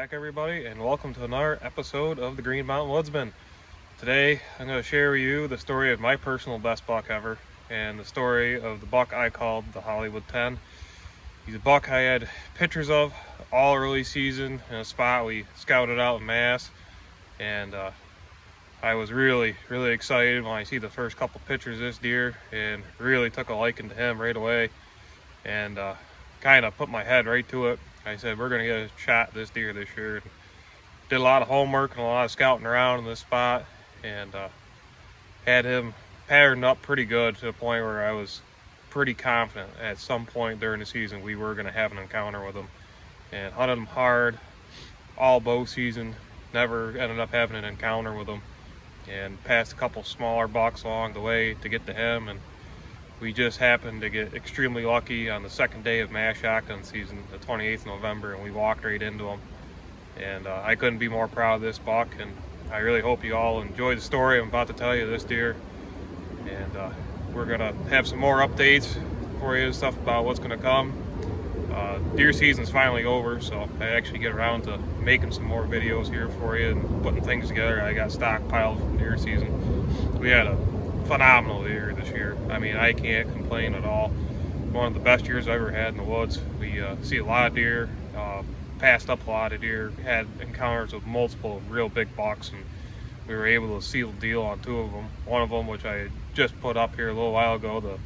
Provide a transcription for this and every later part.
back, everybody, and welcome to another episode of the Green Mountain Woodsman. Today, I'm going to share with you the story of my personal best buck ever, and the story of the buck I called the Hollywood 10. He's a buck I had pictures of all early season in a spot we scouted out in Mass, and I was really excited when I see the first couple pictures of this deer, and really took a liking to him right away, and kind of put my head right to it. I said, we're going to get a shot at this deer this year. And did a lot of homework and a lot of scouting around in this spot, and had him patterned up pretty good to the point where I was pretty confident at some point during the season we were going to have an encounter with him. And hunted him hard all bow season, never ended up having an encounter with him, and passed a couple smaller bucks along the way to get to him. And we just happened to get extremely lucky on the second day of mass shotgun season, the 28th of November, and we walked right into him. And I couldn't be more proud of this buck, and I really hope you all enjoy the story I'm about to tell you of this deer. And we're gonna have some more updates for you, stuff about what's gonna come. Deer season's finally over, so I actually get around to making some more videos here for you and putting things together. I got stockpiled from deer season. We had a phenomenal year this year. I mean, I can't complain at all. One of the best years I've ever had in the woods. We see a lot of deer, passed up a lot of deer, had encounters with multiple real big bucks, and we were able to seal the deal on two of them. One of them, which I had just put up here a little while ago, the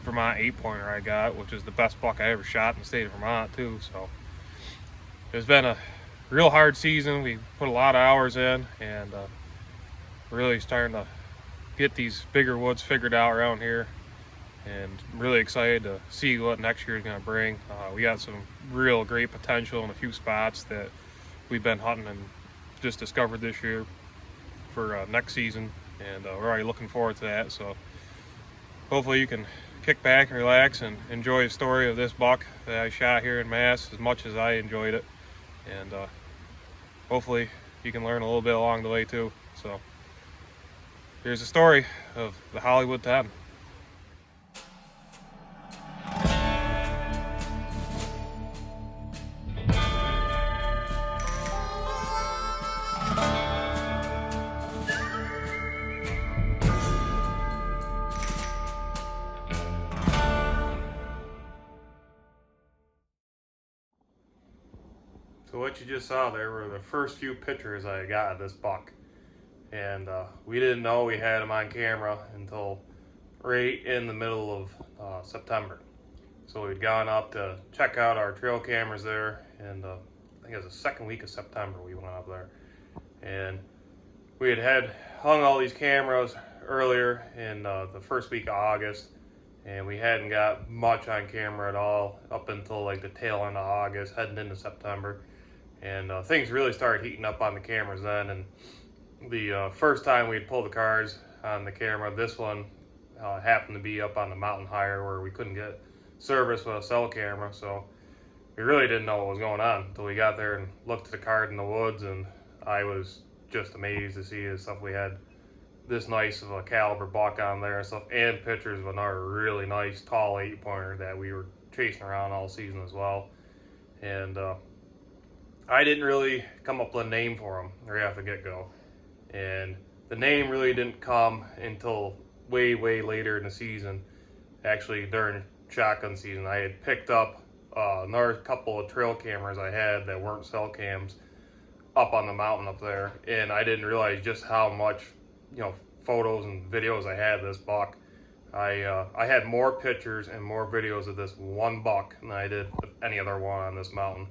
Vermont 8-pointer I got, which is the best buck I ever shot in the state of Vermont too. So it's been a real hard season. We put a lot of hours in, and really starting to get these bigger woods figured out around here, and really excited to see what next year is going to bring. We got some real great potential in a few spots that we've been hunting and just discovered this year for next season, and we're already looking forward to that. So hopefully you can kick back and relax and enjoy the story of this buck that I shot here in Mass as much as I enjoyed it, and hopefully you can learn a little bit along the way too. So here's the story of the Hollywood 10. So what you just saw there were the first few pictures I got of this buck. And we didn't know we had him on camera until right in the middle of September. So we'd gone up to check out our trail cameras there, and I think it was the second week of September we went up there. And we had hung all these cameras earlier in the first week of August, and we hadn't got much on camera at all up until like the tail end of August, heading into September. And things really started heating up on the cameras then. And the first time we'd pull the cards on the camera, this one happened to be up on the mountain higher where we couldn't get service with a cell camera. So we really didn't know what was going on until we got there and looked at the card in the woods, and I was just amazed to see the stuff we had. This nice of a caliber buck on there and stuff, and pictures of another really nice tall 8-pointer that we were chasing around all season as well. And I didn't really come up with a name for him right off the get-go, and the name really didn't come until way later in the season. Actually, during shotgun season, I had picked up another couple of trail cameras I had that weren't cell cams up on the mountain up there, and I didn't realize just how much photos and videos I had of this buck. I had more pictures and more videos of this one buck than I did of any other one on this mountain.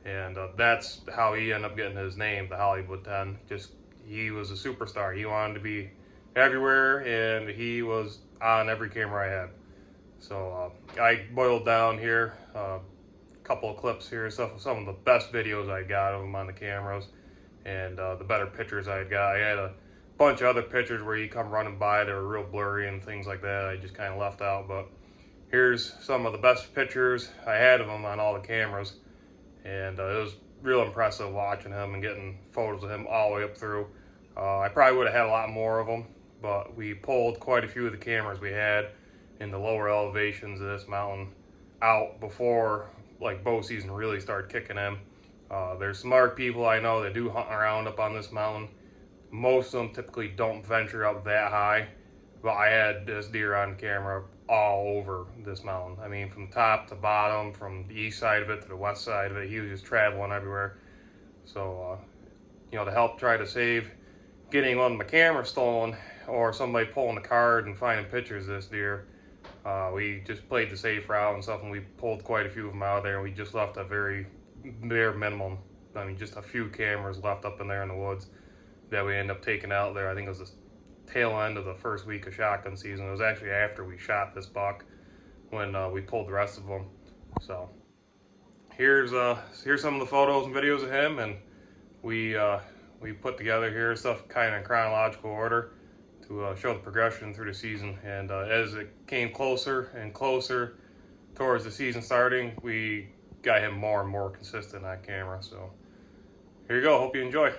And that's how he ended up getting his name, the Hollywood 10. Just, he was a superstar. He wanted to be everywhere, and he was on every camera I had. So I boiled down here a couple of clips here, some of the best videos I got of him on the cameras, and the better pictures I got. I had a bunch of other pictures where you come running by that were real blurry and things like that. I just kind of left out, but here's some of the best pictures I had of him on all the cameras. And it was real impressive watching him and getting photos of him all the way up through. I probably would have had a lot more of them, but we pulled quite a few of the cameras we had in the lower elevations of this mountain out before like bow season really started kicking in. There's smart people I know that do hunt around up on this mountain. Most of them typically don't venture up that high, but I had this deer on camera all over this mountain. I mean, from top to bottom, from the east side of it to the west side of it, he was just traveling everywhere. So, to help try to save getting one of my camera stolen or somebody pulling the card and finding pictures of this deer, we just played the safe route and stuff, and we pulled quite a few of them out of there, and we just left a very bare minimum. I mean, just a few cameras left up in there in the woods that we ended up taking out there. I think it was the tail end of the first week of shotgun season. It was actually after we shot this buck when we pulled the rest of them. So here's some of the photos and videos of him, and we put together here stuff kind of in chronological order to show the progression through the season. And as it came closer and closer towards the season starting, we got him more and more consistent on camera. So here you go. Hope you enjoy.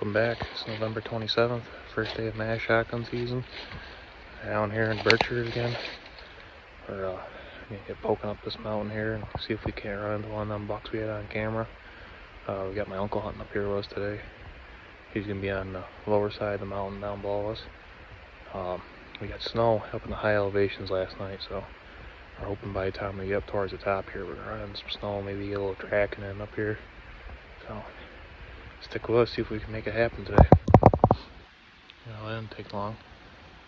Welcome back. It's November 27th, first day of mass shotgun season. Down here in Berkshire again. We're gonna get poking up this mountain here and see if we can't run into one of them bucks we had on camera. We got my uncle hunting up here with us today. He's gonna be on the lower side of the mountain down below us. We got snow up in the high elevations last night, so we're hoping by the time we get up towards the top here, we're gonna run into some snow, maybe get a little tracking in up here. So stick with us, see if we can make it happen today. It didn't take long.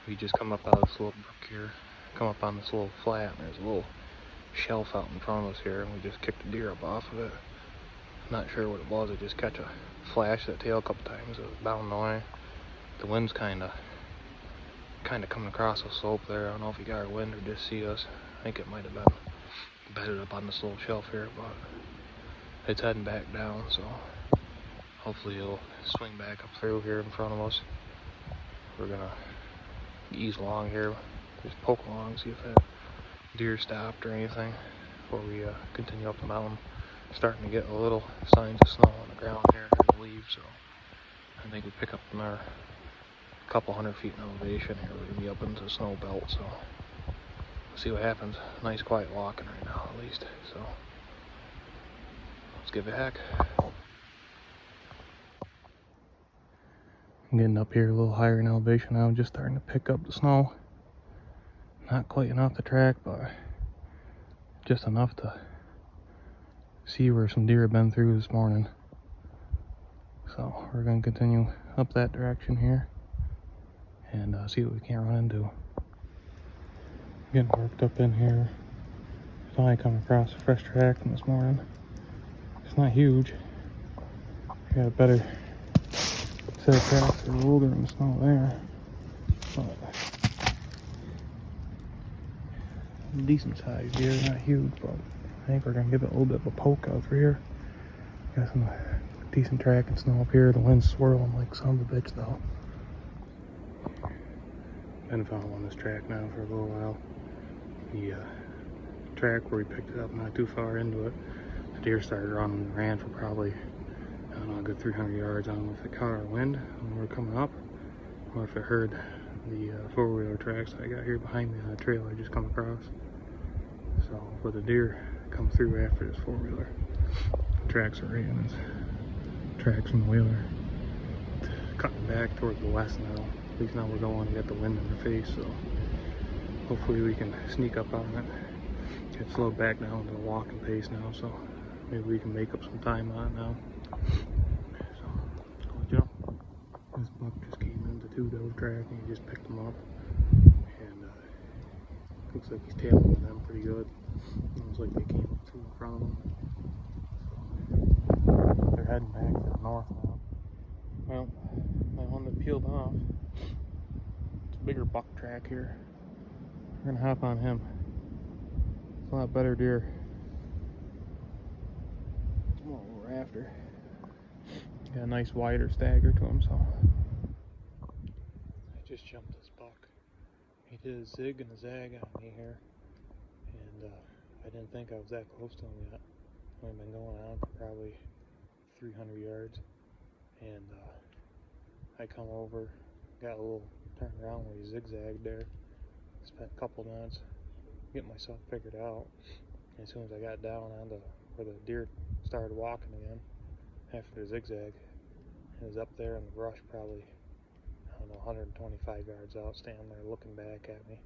We just come up out of this little brook here, come up on this little flat, and there's a little shelf out in front of us here, and we just kicked a deer up off of it. Not sure what it was. I just catch a flash of that tail a couple times. It was bounding away. The wind's kind of coming across the slope there. I don't know if you got our wind or just see us. I think it might have been bedded up on this little shelf here, but it's heading back down, so hopefully it'll swing back up through here in front of us. We're gonna ease along here, just poke along, see if that deer stopped or anything before we continue up the mountain. Starting to get a little signs of snow on the ground here in the leaves, so I think we pick up another couple hundred feet in elevation here. We're gonna be up into the snow belt, so we'll see what happens. Nice quiet walking right now at least, so let's give it a heck. I'm getting up here a little higher in elevation now, just starting to pick up the snow. Not quite enough to track, but just enough to see where some deer have been through this morning. So we're going to continue up that direction here and see what we can run into. Getting worked up in here. Finally come across a fresh track from this morning. It's not huge. I got a better set of tracks that are older in the snow there. But decent sized deer, not huge, but I think we're gonna give it a little bit of a poke out through here. Got some decent track and snow up here. The wind's swirling like son of a bitch though. Been following this track now for a little while. The track where we picked it up not too far into it, the deer started running and ran for probably, I don't know, a good 300 yards. I don't know if it caught our wind when we were coming up or if it heard the four-wheeler tracks I got here behind me on the trail I just come across. So where the deer come through after this four-wheeler, the tracks are in, it's tracks from the wheeler. It's cutting back towards the west now. At least now we're going to get the wind in the face, so hopefully we can sneak up on it. Get slowed back down to a walking pace now, so maybe we can make up some time on it now. So I'll let you know. This buck just came into two-doe track and he just picked them up, and looks like he's tailing them pretty good. Looks like they came up through in front of him. So they're heading back to the north now. Well, that one that peeled off, it's a bigger buck track here. We're gonna hop on him. It's a lot better deer. It's what we're after. Got a nice wider stagger to him, so I just jumped this buck. He did a zig and a zag on me here, and I didn't think I was that close to him yet. I've been going on for probably 300 yards, and I come over, got a little turn around where he zigzagged there. Spent a couple minutes getting myself figured out. And as soon as I got down onto where the deer started walking again after the zigzag, it was up there in the brush, probably, I don't know, 125 yards out, standing there looking back at me.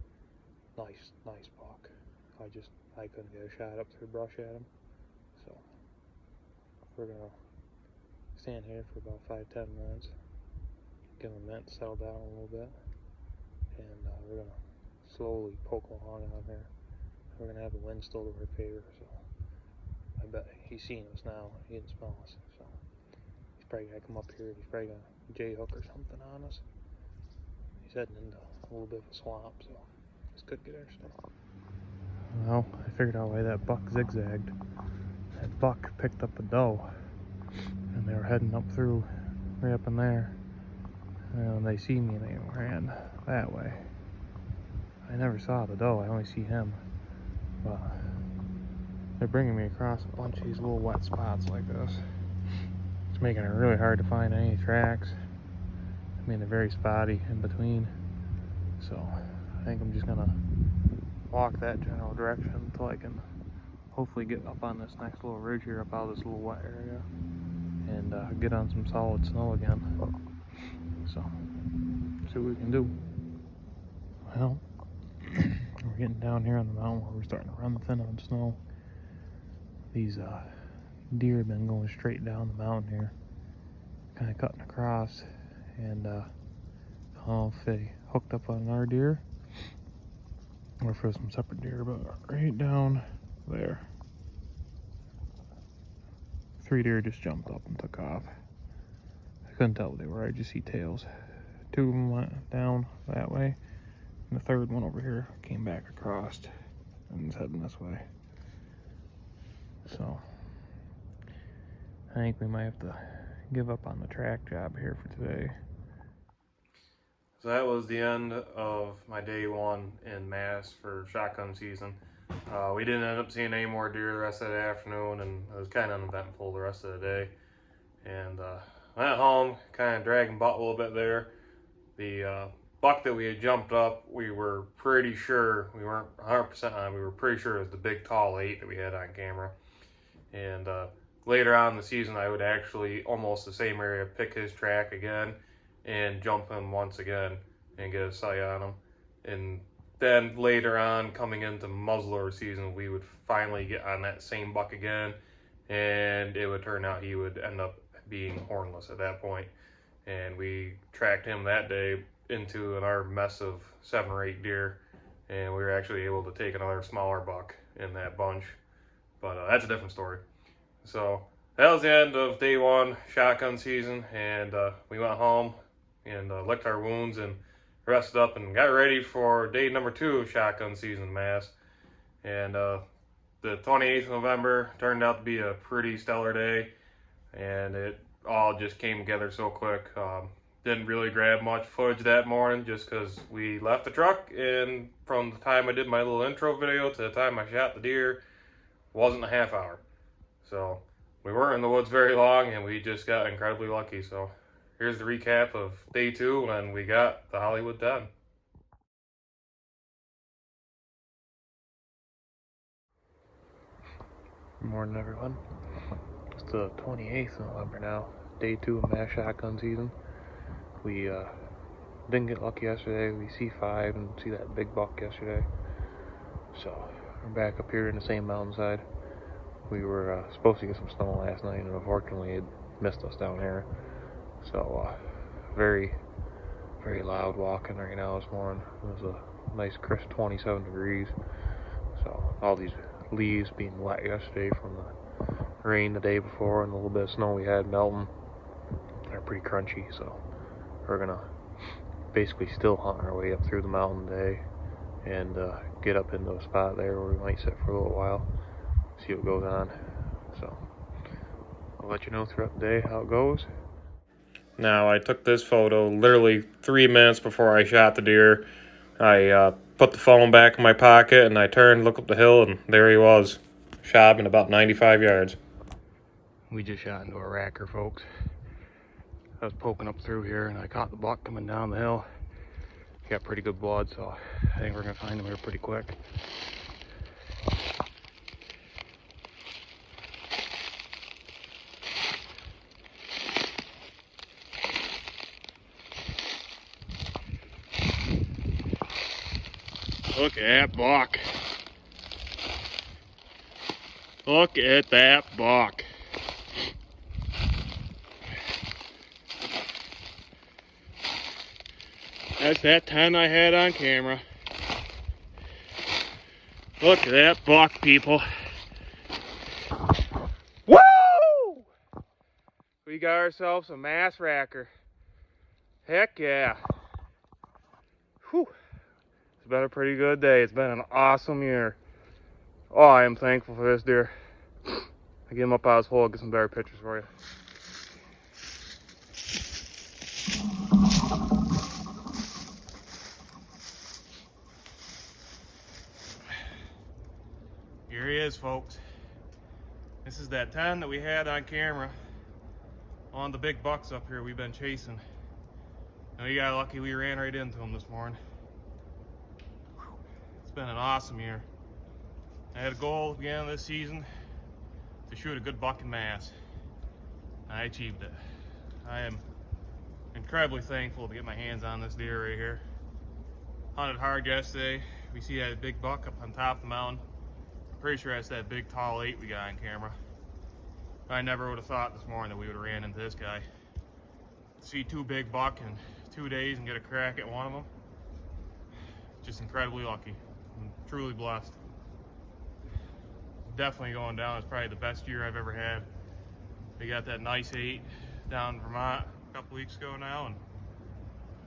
Nice buck. I couldn't get a shot up through the brush at him. So we're gonna stand here for about 5-10 minutes, give him a minute to settle down a little bit, and we're gonna slowly poke along on here. We're gonna have the wind still to our favor, so I bet he's seeing us now. He didn't smell us, so he's probably gonna come up here. He's probably gonna J-hook or something on us. He's heading into a little bit of a swamp, so this could get interesting. Well, I figured out why that buck zigzagged. That buck picked up a doe, and they were heading up through, right up in there. And they see me, they ran that way. I never saw the doe, I only see him. But they're bringing me across a bunch of these little wet spots like this. It's making it really hard to find any tracks. I mean, they're very spotty in between. So I think I'm just gonna walk that general direction until I can hopefully get up on this next little ridge here, up out of this little wet area, and get on some solid snow again. So see what we can do. Well, we're getting down here on the mountain where we're starting to run thin on snow. These deer have been going straight down the mountain here, kind of cutting across, and I don't know if they hooked up on our deer or for some separate deer, but right down there, 3 deer just jumped up and took off. I couldn't tell what they were, I just see tails. 2 of them went down that way, and the 3rd one over here came back across and is heading this way. So I think we might have to give up on the track job here for today. So that was the end of my day 1 in Mass for shotgun season. We didn't end up seeing any more deer the rest of the afternoon, and it was kind of uneventful the rest of the day. And went home, kind of dragging butt a little bit there. The buck that we had jumped up, we were pretty sure, we weren't 100% on, we were pretty sure it was the big tall 8 that we had on camera. And later on in the season, I would actually, almost the same area, pick his track again and jump him once again and get a sight on him. And then later on, coming into muzzleloader season, we would finally get on that same buck again, and it would turn out he would end up being hornless at that point. And we tracked him that day into another mess of 7 or 8 deer, and we were actually able to take another smaller buck in that bunch. But that's a different story. So that was the end of day 1 shotgun season, and we went home and licked our wounds and rested up and got ready for day number 2 of shotgun season Mass. And the 28th of November turned out to be a pretty stellar day, and it all just came together so quick. Didn't really grab much footage that morning just because we left the truck, and from the time I did my little intro video to the time I shot the deer wasn't a half hour. So we weren't in the woods very long, and we just got incredibly lucky. So here's the recap of day 2 when we got the Hollywood 10. Good morning, everyone. It's the 28th of November now, day 2 of Mass shotgun season. We didn't get lucky yesterday. We C5 and see that big buck yesterday. So we're back up here in the same mountainside. We were supposed to get some snow last night, and unfortunately it missed us down here. So very, very loud walking right now this morning. It was a nice crisp 27 degrees. So all these leaves being wet yesterday from the rain the day before and a little bit of snow we had melting are pretty crunchy. So we're gonna basically still hunt our way up through the mountain today and get up into a spot there where we might sit for a little while, see what goes on. So I'll let you know throughout the day how it goes. Now, I took this photo literally 3 minutes before I shot the deer. I put the phone back in my pocket and I turned, looked up the hill, and there he was, shot in about 95 yards. We just shot into a racker, folks. I was poking up through here and I caught the buck coming down the hill. He got pretty good blood, so I think we're gonna find him here pretty quick. Look at that buck. Look at that buck. That's that 10 I had on camera. Look at that buck, people. Woo! We got ourselves a Mass racker. Heck yeah. Whew. It's been a pretty good day. It's been an awesome year. Oh, I am thankful for this deer. I get him up out of his hole, get some better pictures for you. Here he is, folks. This is that 10 that we had on camera One of the big bucks up here we've been chasing. And we got lucky we ran right into him this morning. It's been an awesome year. I had a goal at the beginning of this season to shoot a good buck in mass. I achieved it. I am incredibly thankful to get my hands on this deer right here. Hunted hard yesterday. We see that big buck up on top of the mountain. I'm pretty sure that's that big tall 8 we got on camera. I never would have thought this morning that we would have ran into this guy. See 2 big buck in 2 days and get a crack at one of them. Just incredibly lucky. I'm truly blessed. Definitely going down as probably the best year I've ever had. We got that nice 8 down in Vermont a couple weeks ago now, and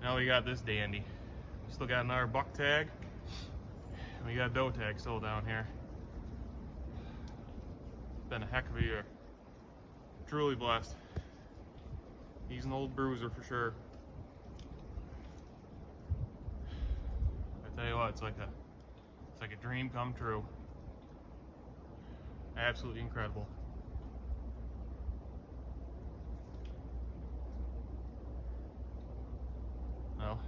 now we got this dandy. We still got another buck tag, and we got a doe tag still down here. It's been a heck of a year. Truly blessed. He's an old bruiser for sure. I tell you what, it's like a dream come true. Absolutely incredible. Well,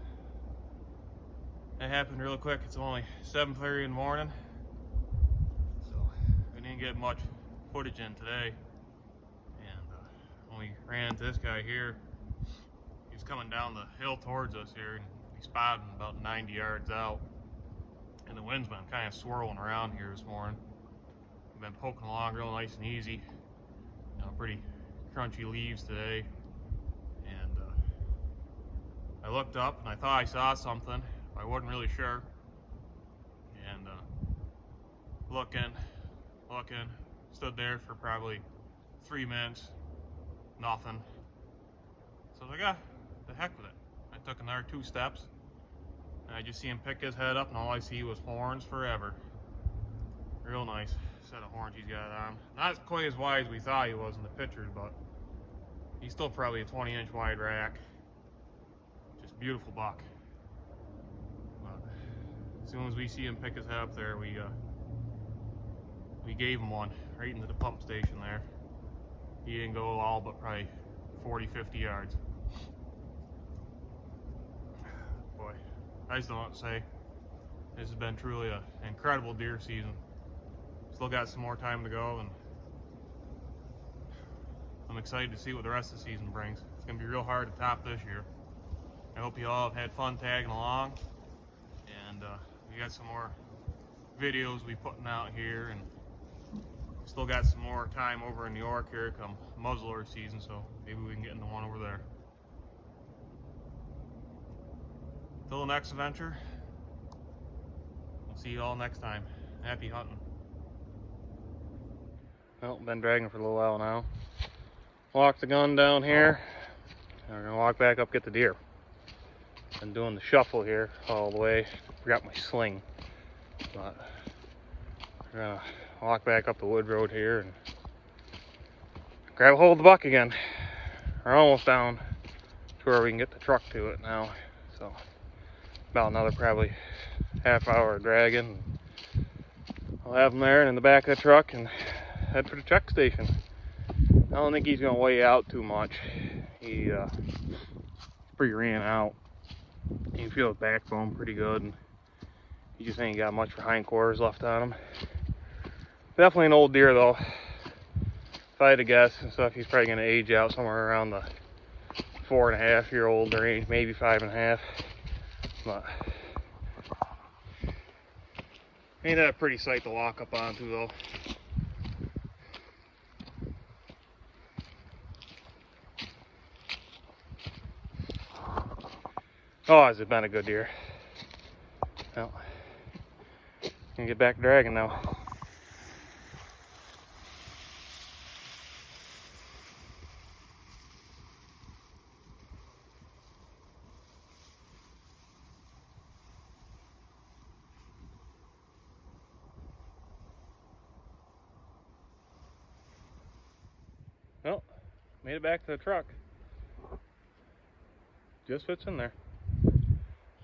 it happened real quick. It's only 7:30 in the morning, so we didn't get much footage in today. And when we ran into this guy here, he was coming down the hill towards us here, and we spotted him about 90 yards out. And the wind's been kind of swirling around here this morning. We've been poking along real nice and easy. Pretty crunchy leaves today. And I looked up and I thought I saw something. I wasn't really sure. And looking, stood there for probably 3 minutes, nothing. So I was like, ah, the heck with it. I took another 2 steps, and I just see him pick his head up, and all I see was horns forever. Real nice set of horns he's got on. Not quite as wide as we thought he was in the pictures, but he's still probably a 20-inch wide rack. Just beautiful buck. But as soon as we see him pick his head up there, we gave him one right into the pump station there. He didn't go all but probably 40-50 yards. Boy, I just don't know what to say. This has been truly an incredible deer season. Still got some more time to go, and I'm excited to see what the rest of the season brings. It's going to be real hard to top this year. I hope you all have had fun tagging along, and we got some more videos we putting out here, and still got some more time over in New York here come muzzleloader season, so maybe we can get into one over there. Till the next adventure, we'll see you all next time. Happy hunting. Well, been dragging for a little while now. Walk the gun down here, and we're gonna walk back up, get the deer. Been doing the shuffle here all the way. Forgot my sling, but we're gonna walk back up the wood road here and grab a hold of the buck again. We're almost down to where we can get the truck to it now, so about another probably half hour of dragging. I'll have him there and in the back of the truck and head for the check station. I don't think he's gonna weigh out too much. He's pretty ran out. You can feel his backbone pretty good, and he just ain't got much for hindquarters left on him. Definitely an old deer though. If I had to guess and stuff, he's probably gonna age out somewhere around the 4.5-year-old range, maybe 5.5. But ain't that a pretty sight to walk up onto though. Oh, has it been a good deer. Well, gonna get back dragging now. Well, made it back to the truck. Just fits in there.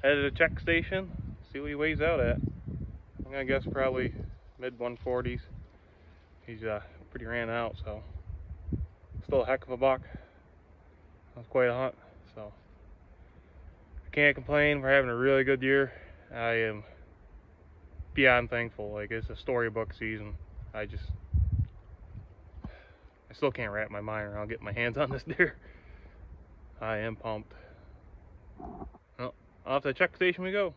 Headed to the check station, see what he weighs out at. I'm gonna guess probably mid 140s. He's pretty ran out, so still a heck of a buck. was quite a hunt. So I can't complain. We're having a really good year. I am beyond thankful. Like, it's a storybook season. I still can't wrap my mind around getting my hands on this deer. I am pumped. Well, off to the check station we go.